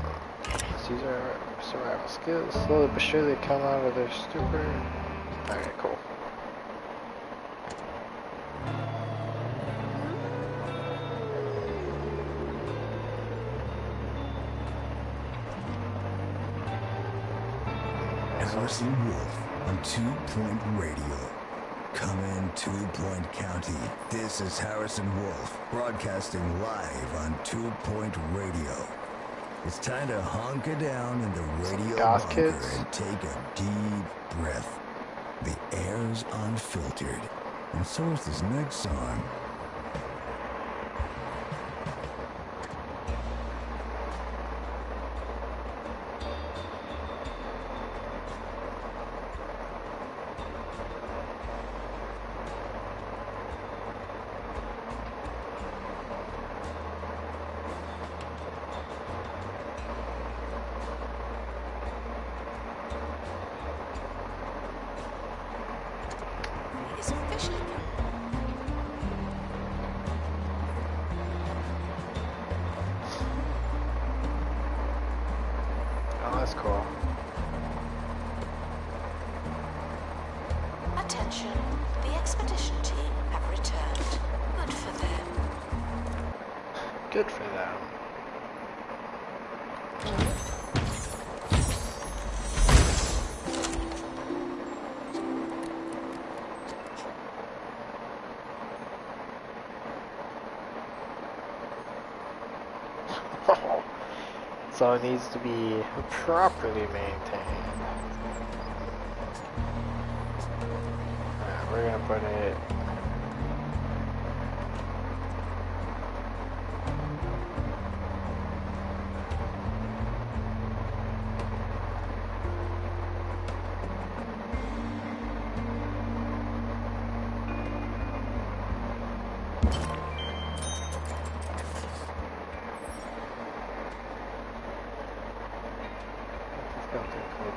These are survival skills. Slowly but surely come out of their stupor. Alright, cool. Harrison Wolf on 2 Point Radio. Coming 2 Point County. This is Harrison Wolf, broadcasting live on 2 Point Radio. It's time to hunker down in the radio Goth bunker kids. and take a deep breath. The air's unfiltered, and so is this next song. Is officially. Oh, that's cool. Attention, the expedition team have returned. Good for them. Good for them. So it needs to be properly maintained. we're gonna put it.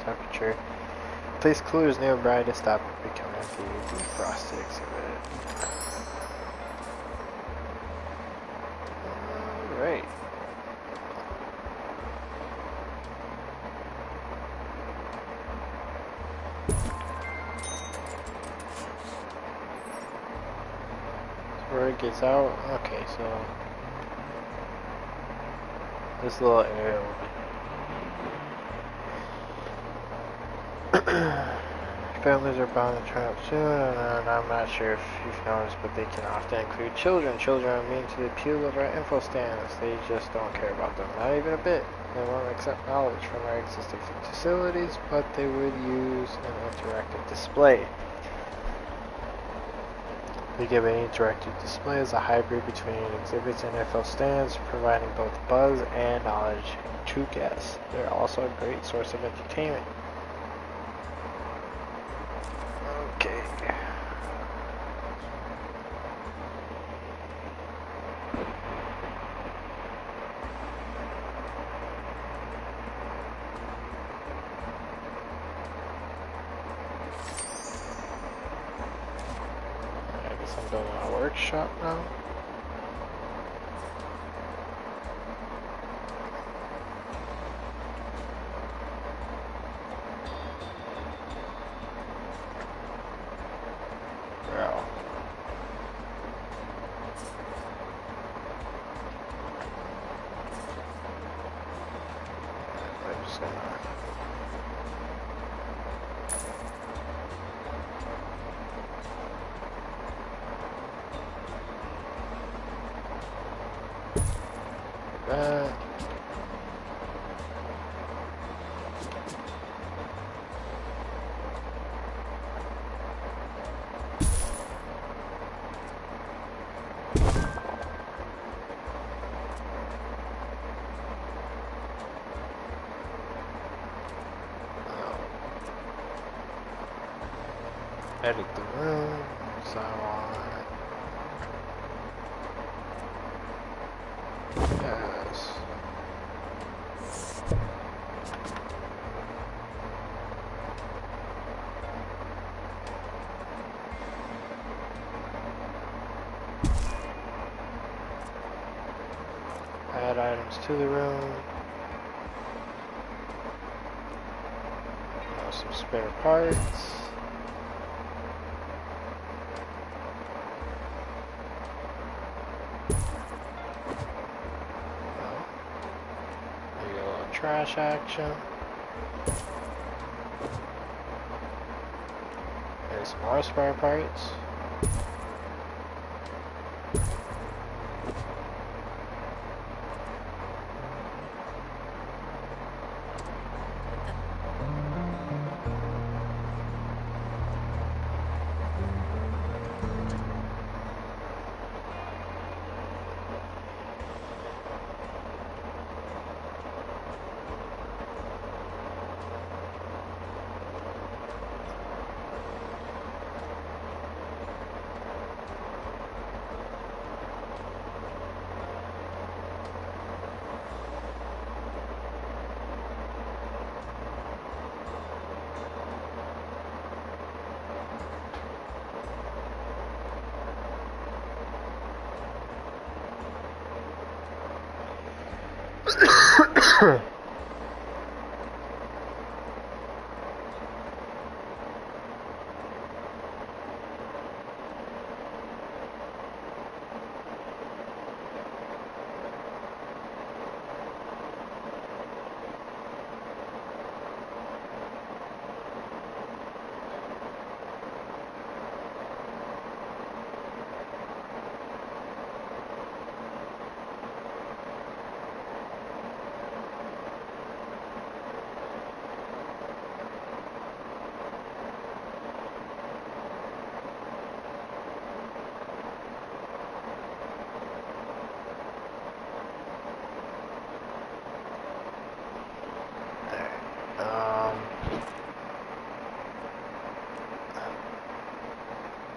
Temperature. Place coolers nearby to stop it becoming the defrosted exhibit. Alright. Where it gets out. Okay, so this little area will be. Families are bound to turn up soon, and I'm not sure if you've noticed, but they can often include children. Children are immune to the appeal of our info stands. They just don't care about them, not even a bit. They won't accept knowledge from our existing facilities, but they would use an interactive display. We give an interactive display as a hybrid between exhibits and info stands, providing both buzz and knowledge to guests. They're also a great source of entertainment. Okay. I guess I'm building a workshop now. Edit the room, so I want. Yes. Add items to the room. Some spare parts. Trash action. There's some more spare parts.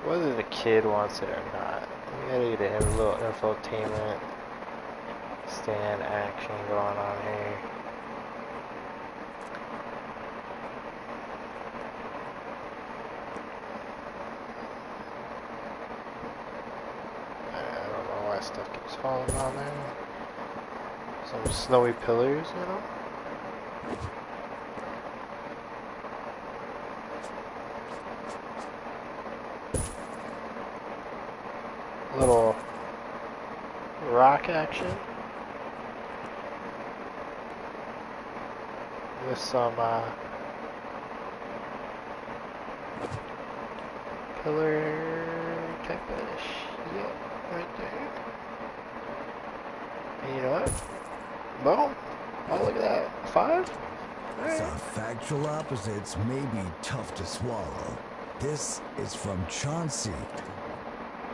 whether the kid wants it or not. We gotta get a little infotainment stand action going on here. I don't know why stuff keeps falling on there. Some snowy pillars, you know? Little rock action with some pillar type of shit right there. And you know what? Boom. Oh, look at that. 5? Alright. The factual opposites may be tough to swallow. This is from Chauncey.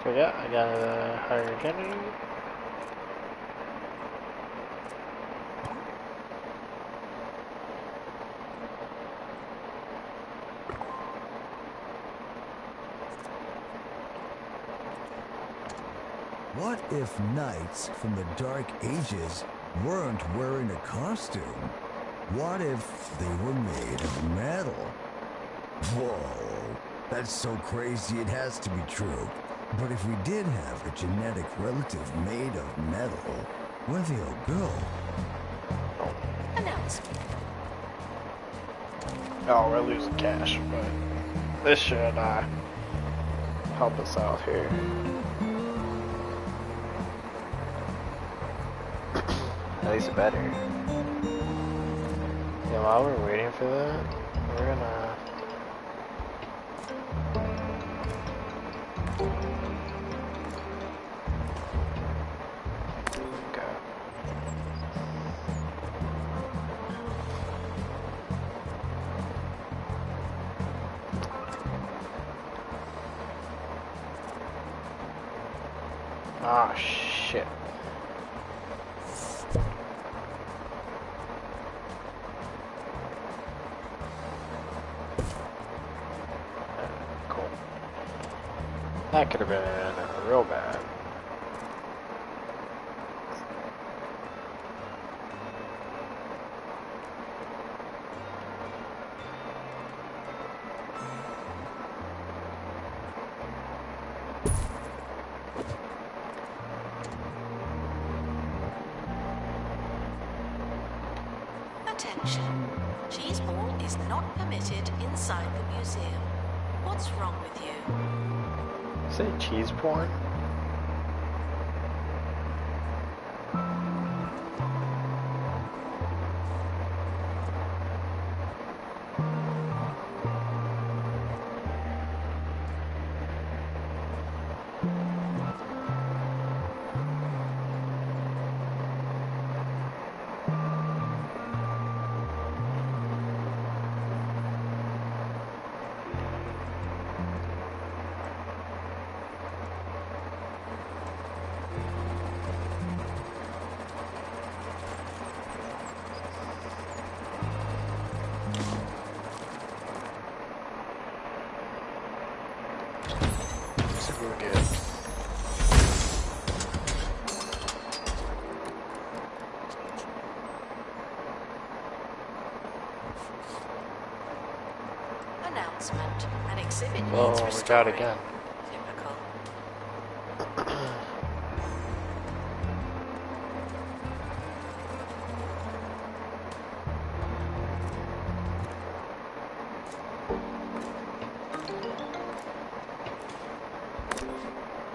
So yeah, I got a higher generator. What if knights from the Dark Ages weren't wearing a costume? What if they were made of metal? Whoa, that's so crazy it has to be true. But if we did have a genetic relative made of metal, where'd they all go? Announcement. Oh, we're losing cash, but this should help us out here. At least better. Yeah, while we're waiting for that, we're gonna... Ah, shit. Cool. That could have been real bad. Attention. Cheese ball is not permitted inside the museum. What's wrong with you? Say cheese porn? Announcement. An exhibit Oh, needs we restoring. got again. Typical.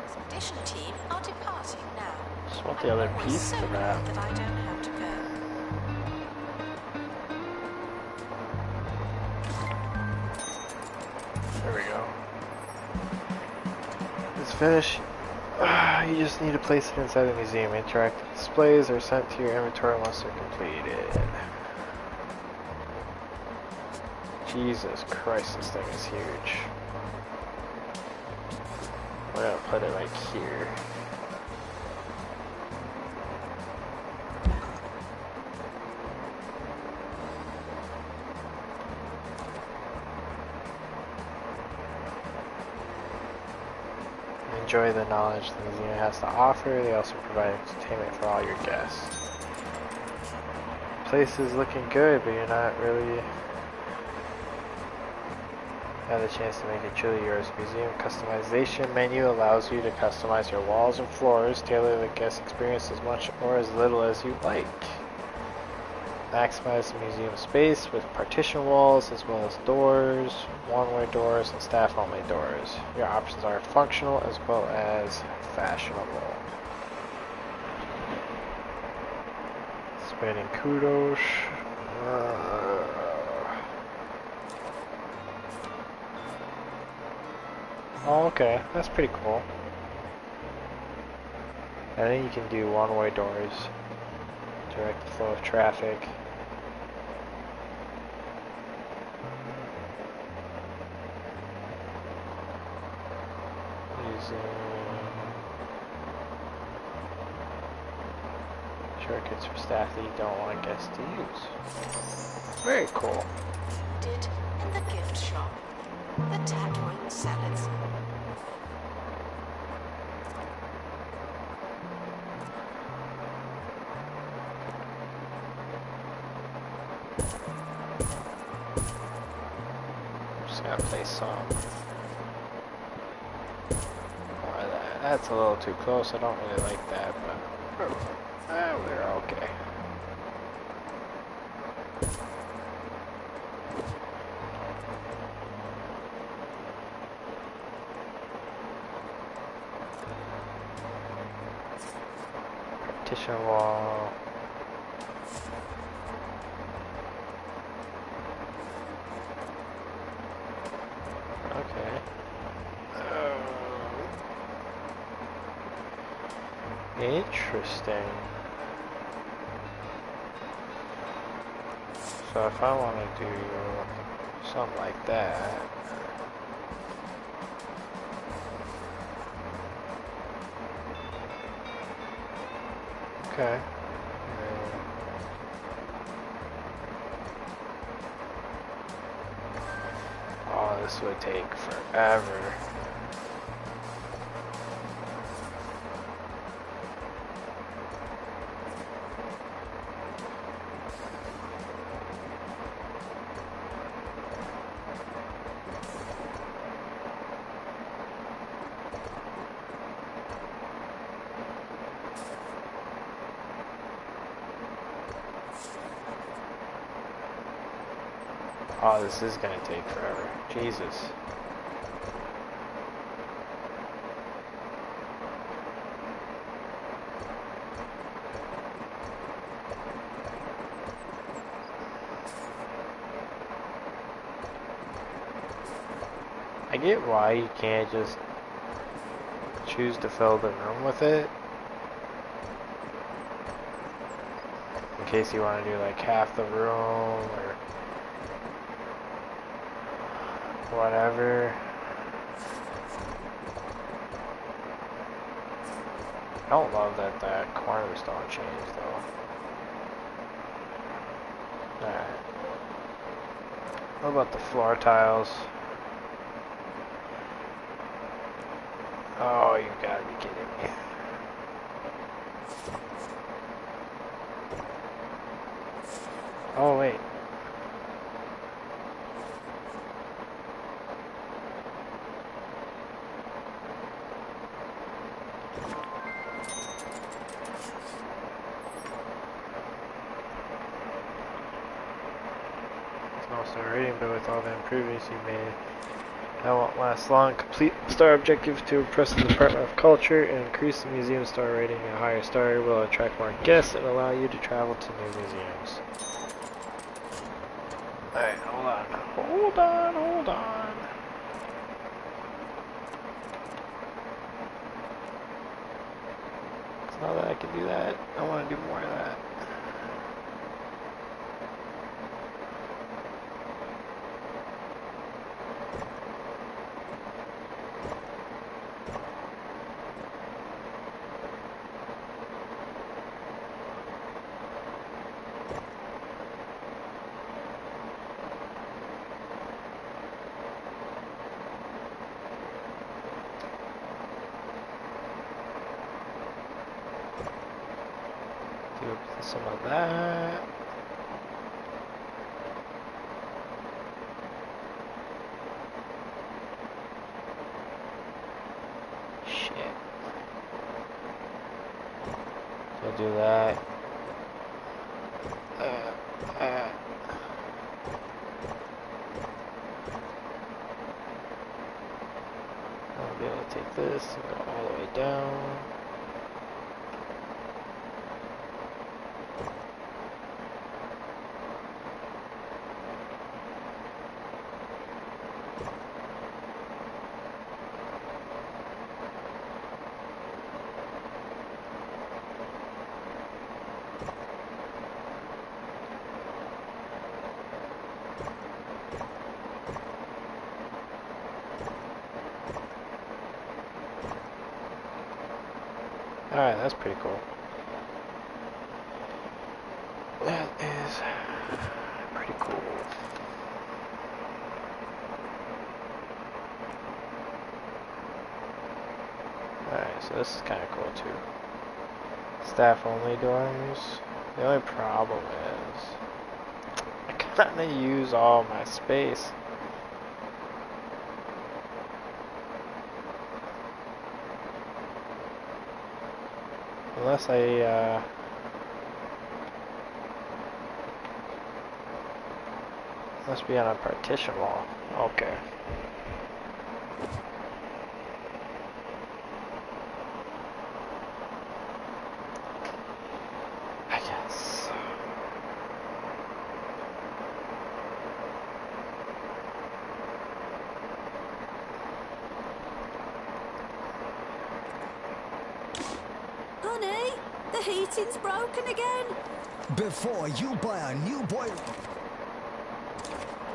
Expedition team are departing now. Just want the other I'm piece so to glad that. that I don't have to go. There we go. It's finished. You just need to place it inside the museum. Interactive displays are sent to your inventory once they're completed. Jesus Christ, this thing is huge. We're gonna put it like here. enjoy the knowledge the museum has to offer. They also provide entertainment for all your guests. The place is looking good, but you're not really had a chance to make it truly yours. Museum customization menu allows you to customize your walls and floors, tailor the guest experience as much or as little as you like. Maximize the museum space with partition walls as well as doors, one-way doors, and staff-only doors. Your options are functional as well as fashionable. Spinning kudos. Oh, okay, that's pretty cool. And then you can do one-way doors, direct the flow of traffic. Using shortcuts for staff that you don't want guests to use. Very cool. Did in the gift shop. The Tatooine salads. Just gonna play some more of that. That's a little too close. I don't really like that, but we're okay. Partition wall. Okay. Interesting. So if I want to do something like that, okay. Oh, this would take forever. Oh, this is gonna take forever. Jesus. I get why you can't just choose to fill the room with it. In case you want to do like half the room or whatever. I don't love that that corners don't change though. Alright. What about the floor tiles? Oh, you gotta be kidding me. Oh, wait. It's no star rating, but with all the improvements you made, that won't last long. Complete star objective to impress the Department of Culture and increase the museum star rating. A higher star will attract more guests and allow you to travel to new museums. Alright, hold on. Hold on, hold on. It's not that I can do that. I want to do more of that. some of that. Shit. So do that. I'll be able to take this and go all the way down. Alright, that's pretty cool. That is pretty cool. Alright, so this is kind of cool too. Staff only doors. The only problem is I kind of use all my space. Unless I, must be on a partition wall. Okay. I guess. Honey, the heating's broken again. Before you buy a new boiler.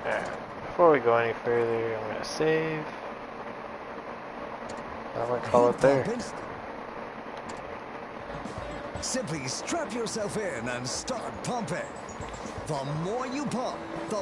Alright, before we go any further, I'm gonna save. I'm gonna call it there. Simply strap yourself in and start pumping. The more you pump, the